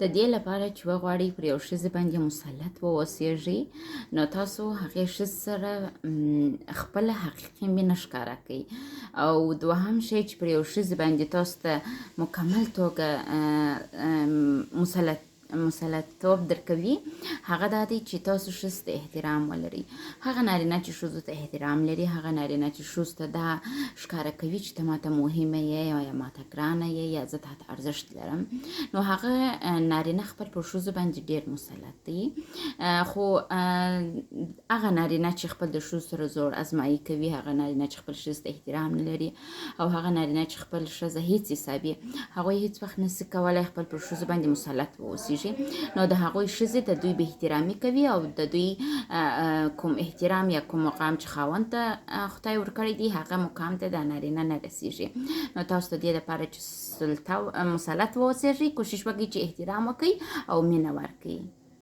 د دې لپاره چې وغواړئ پر یو ښځې باندې مسلط واوسیږئ، نو تاسو هغې ښځې سره خپله حقیقي مینه ښکاره کوئ. او دوهم شی چې پر یو ښځې باندې تاسو ته مکمل توګه مسلطتوب درکوي، هغه دا دی چې تاسو ښځې ته احترام ولرئ. هغه نارینه چې ښځو ته احترام لري، هغه نارینه چې ښځو ته دا ښکاره کوي چې ته ماته مهمه یې یا ماته ګرانه یې یا زه تاته ارزښت لرم، نو هغه نارینه خپل پر ښځو باندې ډېر مسلط دی. خو هغه نارینه چې خپل د ښځو سره زور ازمایي کوي، هغه نارینه چې خپل ښځې ته احترام نه لري، او هغه نارینه چې خپل ښځه هیڅ حسابي، هغوی هیڅ وخت نشي کولی خپل پر ښځو باندې مسلط واوسیږي. نو د هغوی ښځې د دوی به احترامي کوي، او د دوی کوم احترام یا کوم مقام چې خاوند ته خدای ورکړی دی، هغه مقام ته د نارینه نه رسیږي. نو تاسو د دې لپاره چې مسلط واوسیږئ، کوشش وکړئ چې احترام وکړئ او مینه ورکړئ.